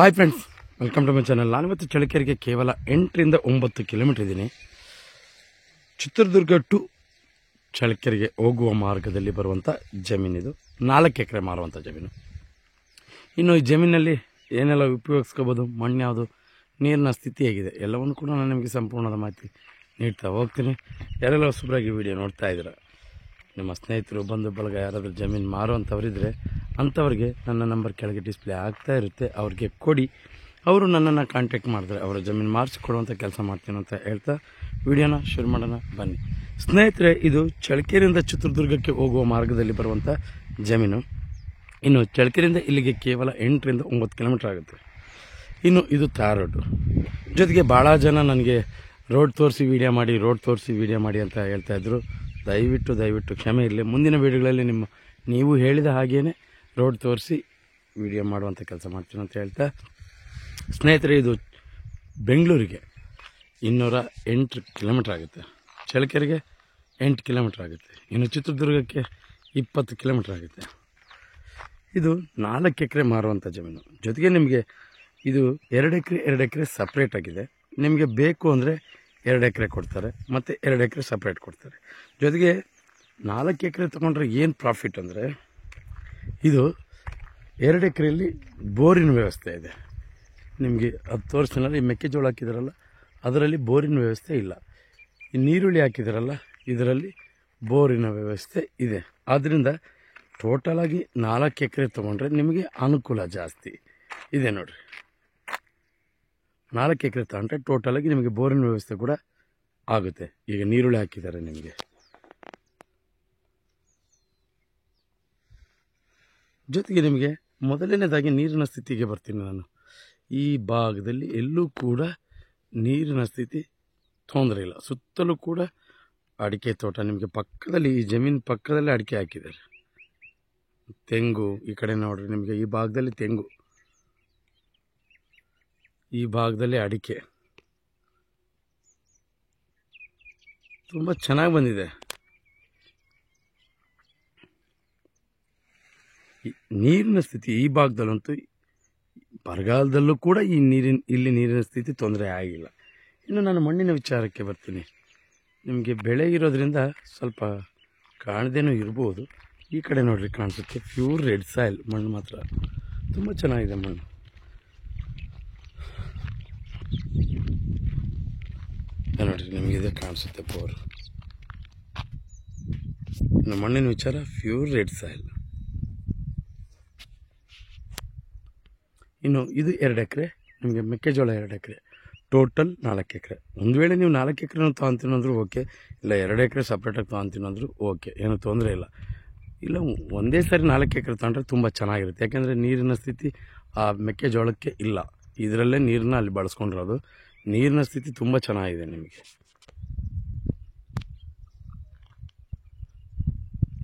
Hi friends, welcome to my channel. ನಾನಿವತ್ತು ಚಳ್ಳಕೆರೆಗೆ ಕೇವಲ 8ರಿಂದ 9 ಕಿಲೋಮೀಟರ್ ಇದ್ದೀನಿ. ಚಿತ್ರದುರ್ಗ ಟು ಚಳ್ಳಕೆರೆಗೆ ಹೋಗುವ ಮಾರ್ಗದಲ್ಲಿ ಬರುವಂಥ ಜಮೀನಿದು. 4 ಎಕರೆ ಮಾರುವಂಥ ಜಮೀನು. ಇನ್ನು ಈ ಜಮೀನಲ್ಲಿ ಏನೆಲ್ಲ ಉಪಯೋಗಿಸ್ಕೋಬೋದು, ಮಣ್ಣು ಯಾವುದು, ನೀರಿನ ಸ್ಥಿತಿ ಹೇಗಿದೆ, ಎಲ್ಲವನ್ನು ಕೂಡ ನಾನು ನಿಮಗೆ ಸಂಪೂರ್ಣದ ಮಾಹಿತಿ ನೀಡ್ತಾ ಹೋಗ್ತೀನಿ. ಯಾರೆಲ್ಲ ಹೊಸಬರಾಗಿ ವಿಡಿಯೋ ನೋಡ್ತಾ ಇದ್ದೀರಾ, ನಿಮ್ಮ ಸ್ನೇಹಿತರು, ಬಂಧು ಬಳಗ ಯಾರಾದರೂ ಜಮೀನು ಮಾರುವಂಥವರಿದ್ದರೆ ಅಂಥವ್ರಿಗೆ ನನ್ನ ನಂಬರ್ ಕೆಳಗೆ ಡಿಸ್ಪ್ಲೇ ಆಗ್ತಾ ಇರುತ್ತೆ, ಅವ್ರಿಗೆ ಕೊಡಿ. ಅವರು ನನ್ನನ್ನು ಕಾಂಟ್ಯಾಕ್ಟ್ ಮಾಡಿದ್ರೆ ಅವರ ಜಮೀನು ಮಾರಿಸಿಕೊಡುವಂಥ ಕೆಲಸ ಮಾಡ್ತೀನಿ ಅಂತ ಹೇಳ್ತಾ ವಿಡಿಯೋನ ಶುರು ಮಾಡೋಣ ಬನ್ನಿ ಸ್ನೇಹಿತರೆ. ಇದು ಚಳ್ಳಕೆರೆಯಿಂದ ಚಿತ್ರದುರ್ಗಕ್ಕೆ ಹೋಗುವ ಮಾರ್ಗದಲ್ಲಿ ಬರುವಂಥ ಜಮೀನು. ಇನ್ನು ಚಳ್ಳಕೆರೆಯಿಂದ ಇಲ್ಲಿಗೆ ಕೇವಲ 8ರಿಂದ 9 ಕಿಲೋಮೀಟರ್ ಆಗುತ್ತೆ. ಇನ್ನು ಇದು ತಾರ್ ರೋಡು. ಜೊತೆಗೆ ಭಾಳ ಜನ ನನಗೆ ರೋಡ್ ತೋರಿಸಿ ವೀಡಿಯೋ ಮಾಡಿ ಅಂತ ಹೇಳ್ತಾಯಿದ್ರು. ದಯವಿಟ್ಟು ಕ್ಷಮೆ ಇರಲಿ. ಮುಂದಿನ ವೀಡಿಯೋಗಳಲ್ಲಿ ನೀವು ಹೇಳಿದ ಹಾಗೇ ರೋಡ್ ತೋರಿಸಿ ವಿಡಿಯೋ ಮಾಡುವಂಥ ಕೆಲಸ ಮಾಡ್ತೀನಿ ಅಂತ ಹೇಳ್ತಾ ಸ್ನೇಹಿತರೆ, ಇದು ಬೆಂಗಳೂರಿಗೆ 208 ಕಿಲೋಮೀಟ್ರ್ ಆಗುತ್ತೆ, ಚಳ್ಳಕೆರೆಗೆ 8 ಕಿಲೋಮೀಟ್ರ್ ಆಗುತ್ತೆ, ಇನ್ನು ಚಿತ್ರದುರ್ಗಕ್ಕೆ 20 ಕಿಲೋಮೀಟ್ರ್ ಆಗುತ್ತೆ. ಇದು 4 ಎಕರೆ ಮಾರುವಂಥ ಜಮೀನು. ಜೊತೆಗೆ ನಿಮಗೆ ಇದು 2 ಎಕರೆ ಸಪ್ರೇಟ್ ಆಗಿದೆ. ನಿಮಗೆ ಬೇಕು ಅಂದರೆ 2 ಎಕರೆ ಕೊಡ್ತಾರೆ, ಮತ್ತು 2 ಎಕರೆ ಸಪ್ರೇಟ್ ಕೊಡ್ತಾರೆ. ಜೊತೆಗೆ 4 ಎಕರೆ ತೊಗೊಂಡ್ರೆ ಏನು ಪ್ರಾಫಿಟ್ ಅಂದರೆ, ಇದು 2 ಎಕರೆಯಲ್ಲಿ ಬೋರಿನ ವ್ಯವಸ್ಥೆ ಇದೆ. ನಿಮಗೆ 10 ವರ್ಷದಲ್ಲಿ ಈ ಮೆಕ್ಕೆಜೋಳ ಹಾಕಿದಾರಲ್ಲ, ಅದರಲ್ಲಿ ಬೋರಿನ ವ್ಯವಸ್ಥೆ ಇಲ್ಲ. ಈ ನೀರುಳ್ಳಿ ಹಾಕಿದಾರಲ್ಲ, ಇದರಲ್ಲಿ ಬೋರಿನ ವ್ಯವಸ್ಥೆ ಇದೆ. ಆದ್ದರಿಂದ ಟೋಟಲಾಗಿ 4 ಎಕರೆ ತೊಗೊಂಡ್ರೆ ನಿಮಗೆ ಅನುಕೂಲ ಜಾಸ್ತಿ ಇದೆ. ನೋಡಿರಿ, 4 ಎಕರೆ ತಗೊಂಡ್ರೆ ಟೋಟಲಾಗಿ ನಿಮಗೆ ಬೋರಿನ ವ್ಯವಸ್ಥೆ ಕೂಡ ಆಗುತ್ತೆ. ಈಗ ನೀರುಳ್ಳಿ ಹಾಕಿದ್ದಾರೆ ನಿಮಗೆ. ಜೊತೆಗೆ ನಿಮಗೆ ಮೊದಲನೇದಾಗಿ ನೀರಿನ ಸ್ಥಿತಿಗೆ ಬರ್ತೀನಿ ನಾನು. ಈ ಭಾಗದಲ್ಲಿ ಎಲ್ಲೂ ಕೂಡ ನೀರಿನ ಸ್ಥಿತಿ ತೊಂದರೆ ಇಲ್ಲ. ಸುತ್ತಲೂ ಕೂಡ ಅಡಿಕೆ ತೋಟ. ನಿಮಗೆ ಪಕ್ಕದಲ್ಲಿ, ಈ ಜಮೀನು ಪಕ್ಕದಲ್ಲೇ ಅಡಿಕೆ ಹಾಕಿದ್ದಾರೆ. ತೆಂಗು ಈ ಕಡೆ ನೋಡ್ರಿ, ನಿಮಗೆ ಈ ಭಾಗದಲ್ಲಿ ತೆಂಗು, ಈ ಭಾಗದಲ್ಲಿ ಅಡಿಕೆ ತುಂಬ ಚೆನ್ನಾಗಿ ಬಂದಿದೆ. ನೀರಿನ ಸ್ಥಿತಿ ಈ ಭಾಗದಲ್ಲಂತೂ ಬರಗಾಲದಲ್ಲೂ ಕೂಡ ಇಲ್ಲಿ ನೀರಿನ ಸ್ಥಿತಿ ತೊಂದರೆ ಆಗಿಲ್ಲ. ಇನ್ನು ನಾನು ಮಣ್ಣಿನ ವಿಚಾರಕ್ಕೆ ಬರ್ತೀನಿ. ನಿಮಗೆ ಬೆಳೆ ಇರೋದ್ರಿಂದ ಸ್ವಲ್ಪ ಕಾಣದೇನೂ ಇರ್ಬೋದು. ಈ ಕಡೆ ನೋಡ್ರಿ, ಕಾಣಿಸುತ್ತೆ ಪ್ಯೂರ್ ರೆಡ್ ಸಾಯಿಲ್ ಮಣ್ಣು. ಮಾತ್ರ ತುಂಬ ಚೆನ್ನಾಗಿದೆ ಮಣ್ಣು. ನೋಡ್ರಿ, ನಿಮಗೆ ಇದೆ ಕಾಣಿಸುತ್ತೆ ಬೋರ್. ಇನ್ನು ಮಣ್ಣಿನ ವಿಚಾರ ಪ್ಯೂರ್ ರೆಡ್ ಸಾಯಿಲ್. ಇನ್ನು ಇದು 2 ಎಕರೆ, ನಿಮಗೆ ಮೆಕ್ಕೆಜೋಳ 2 ಎಕರೆ, ಟೋಟಲ್ 4 ಎಕರೆ. ಒಂದು ವೇಳೆ ನೀವು 4 ಎಕರೆನೂ ತೊಗೊತೀನಂದ್ರೂ ಓಕೆ, ಇಲ್ಲ 2 ಎಕರೆ ಸಪ್ರೇಟಾಗಿ ತೊಗೊತೀನಂದ್ರೂ ಓಕೆ, ಏನೂ ತೊಂದರೆ ಇಲ್ಲ. ಇಲ್ಲ ಒಂದೇ ಸಾರಿ 4 ಎಕರೆ ತೊಗೊಂಡ್ರೆ ತುಂಬ ಚೆನ್ನಾಗಿರುತ್ತೆ. ಯಾಕೆಂದರೆ ನೀರಿನ ಸ್ಥಿತಿ ಆ ಮೆಕ್ಕೆಜೋಳಕ್ಕೆ ಇಲ್ಲ, ಇದರಲ್ಲೇ ನೀರನ್ನ ಅಲ್ಲಿ ಬಳಸ್ಕೊಂಡಿರೋದು. ನೀರಿನ ಸ್ಥಿತಿ ತುಂಬ ಚೆನ್ನಾಗಿದೆ ನಿಮಗೆ.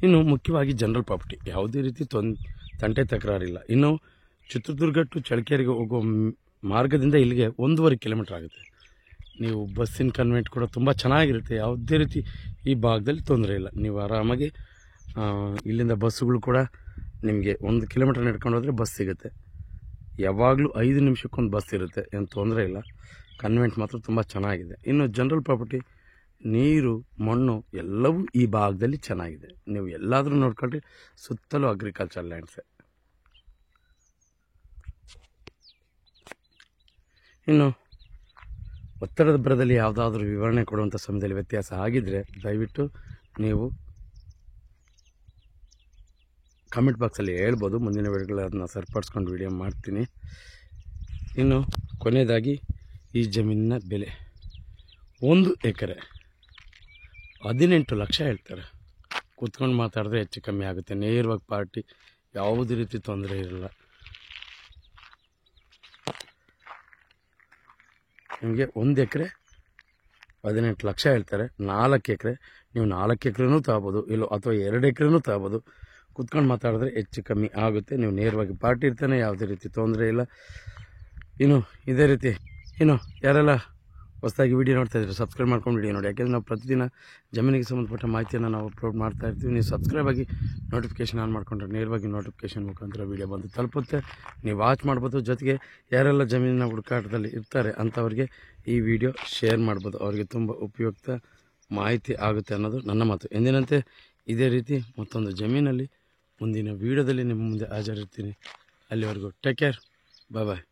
ಇನ್ನು ಮುಖ್ಯವಾಗಿ ಜನರಲ್ ಪ್ರಾಪರ್ಟಿ, ಯಾವುದೇ ರೀತಿ ತಂಟೆ ತಕರಾರಿಲ್ಲ. ಇನ್ನು ಚಿತ್ರದುರ್ಗ ಟು ಚಳ್ಳಕೆರೆಗೆ ಹೋಗೋ ಮಾರ್ಗದಿಂದ ಇಲ್ಲಿಗೆ 1.5 ಕಿಲೋಮೀಟ್ರ್ ಆಗುತ್ತೆ. ನೀವು ಬಸ್ಸಿನ ಕನ್ವೆಂಟ್ ಕೂಡ ತುಂಬ ಚೆನ್ನಾಗಿರುತ್ತೆ. ಯಾವುದೇ ರೀತಿ ಈ ಭಾಗದಲ್ಲಿ ತೊಂದರೆ ಇಲ್ಲ. ನೀವು ಆರಾಮಾಗಿ ಇಲ್ಲಿಂದ ಬಸ್ಸುಗಳು ಕೂಡ ನಿಮಗೆ 1 ಕಿಲೋಮೀಟ್ರ್ ನಡ್ಕೊಂಡು ಹೋದರೆ ಬಸ್ ಸಿಗುತ್ತೆ. ಯಾವಾಗಲೂ 5 ನಿಮಿಷಕ್ಕೊಂದು ಬಸ್ ಇರುತ್ತೆ, ಏನು ತೊಂದರೆ ಇಲ್ಲ. ಕನ್ವೆಂಟ್ ಮಾತ್ರ ತುಂಬ ಚೆನ್ನಾಗಿದೆ. ಇನ್ನು ಜನರಲ್ ಪ್ರಾಪರ್ಟಿ, ನೀರು, ಮಣ್ಣು ಎಲ್ಲವೂ ಈ ಭಾಗದಲ್ಲಿ ಚೆನ್ನಾಗಿದೆ. ನೀವು ಎಲ್ಲಾದರೂ ನೋಡ್ಕೊಂಡ್ರೆ ಸುತ್ತಲೂ ಅಗ್ರಿಕಲ್ಚರ್ ಲ್ಯಾಂಡ್ಸೇ. ಇನ್ನು ಒತ್ತಡದ ಬರದಲ್ಲಿ ಯಾವುದಾದ್ರೂ ವಿವರಣೆ ಕೊಡುವಂಥ ಸಮಯದಲ್ಲಿ ವ್ಯತ್ಯಾಸ ಆಗಿದ್ದರೆ ದಯವಿಟ್ಟು ನೀವು ಕಮೆಂಟ್ ಬಾಕ್ಸಲ್ಲಿ ಹೇಳ್ಬೋದು. ಮುಂದಿನ ವಿಡಿಯೋಗಳು ಅದನ್ನ ಸರಿಪಡಿಸ್ಕೊಂಡು ವಿಡಿಯೋ ಮಾಡ್ತೀನಿ. ಇನ್ನು ಕೊನೆಯದಾಗಿ ಈ ಜಮೀನಿನ ಬೆಲೆ 1 ಎಕರೆ 18 ಲಕ್ಷ ಹೇಳ್ತಾರೆ. ಕೂತ್ಕೊಂಡು ಮಾತಾಡಿದ್ರೆ ಹೆಚ್ಚು ಕಮ್ಮಿ ಆಗುತ್ತೆ. ನೇರವಾಗಿ ಪಾರ್ಟಿ, ಯಾವುದೇ ರೀತಿ ತೊಂದರೆ ಇರಲ್ಲ. ನಿಮಗೆ 1 ಎಕರೆ 18 ಲಕ್ಷ ಹೇಳ್ತಾರೆ. 4 ಎಕರೆ, ನೀವು 4 ಎಕರೆನೂ ತಗೋಬೋದು, ಇಲ್ಲ ಅಥವಾ 2 ಎಕರೆನೂ ತಗೋಬೋದು. ಕುತ್ಕೊಂಡು ಮಾತಾಡಿದ್ರೆ ಹೆಚ್ಚು ಕಮ್ಮಿ ಆಗುತ್ತೆ. ನೀವು ನೇರವಾಗಿ ಪಾರ್ಟಿ ಇರ್ತಾನೆ, ಯಾವುದೇ ರೀತಿ ತೊಂದರೆ ಇಲ್ಲ. ಇನ್ನು ಇದೇ ರೀತಿ ಯಾರೆಲ್ಲ ಹೊಸದಾಗಿ ವೀಡಿಯೋ ನೋಡ್ತಾ ಇದ್ದೀರಿ ಸಬ್ಸ್ಕ್ರೈಬ್ ಮಾಡ್ಕೊಂಡು ವೀಡಿಯೋ ನೋಡಿ. ಯಾಕೆಂದರೆ ನಾವು ಪ್ರತಿದಿನ ಜಮೀನಿಗೆ ಸಂಬಂಧಪಟ್ಟ ಮಾಹಿತಿಯನ್ನು ನಾವು ಅಪ್ಲೋಡ್ ಮಾಡ್ತಾ ಇರ್ತೀವಿ. ನೀವು ಸಬ್ಸ್ಕ್ರೈಬ್ ಆಗಿ ನೋಟಿಫಿಕೇಷನ್ ಆನ್ ಮಾಡಿಕೊಂಡ್ರೆ ನೇರವಾಗಿ ನೋಟಿಫಿಕೇಷನ್ ಮುಖಾಂತರ ವೀಡಿಯೋ ಬಂದು ತಲುಪುತ್ತೆ, ನೀವು ವಾಚ್ ಮಾಡ್ಬೋದು. ಜೊತೆಗೆ ಯಾರೆಲ್ಲ ಜಮೀನಿನ ಹುಡುಕಾಟದಲ್ಲಿ ಇರ್ತಾರೆ ಅಂಥವ್ರಿಗೆ ಈ ವಿಡಿಯೋ ಶೇರ್ ಮಾಡ್ಬೋದು, ಅವರಿಗೆ ತುಂಬ ಉಪಯುಕ್ತ ಮಾಹಿತಿ ಆಗುತ್ತೆ ಅನ್ನೋದು ನನ್ನ ಮಾತು. ಎಂದಿನಂತೆ ಇದೇ ರೀತಿ ಮತ್ತೊಂದು ಜಮೀನಲ್ಲಿ ಮುಂದಿನ ವೀಡಿಯೋದಲ್ಲಿ ನಿಮ್ಮ ಮುಂದೆ ಹಾಜರಿರ್ತೀನಿ. ಅಲ್ಲಿವರೆಗೂ ಟೇಕ್ ಕೇರ್, ಬಾಯ್ ಬಾಯ್.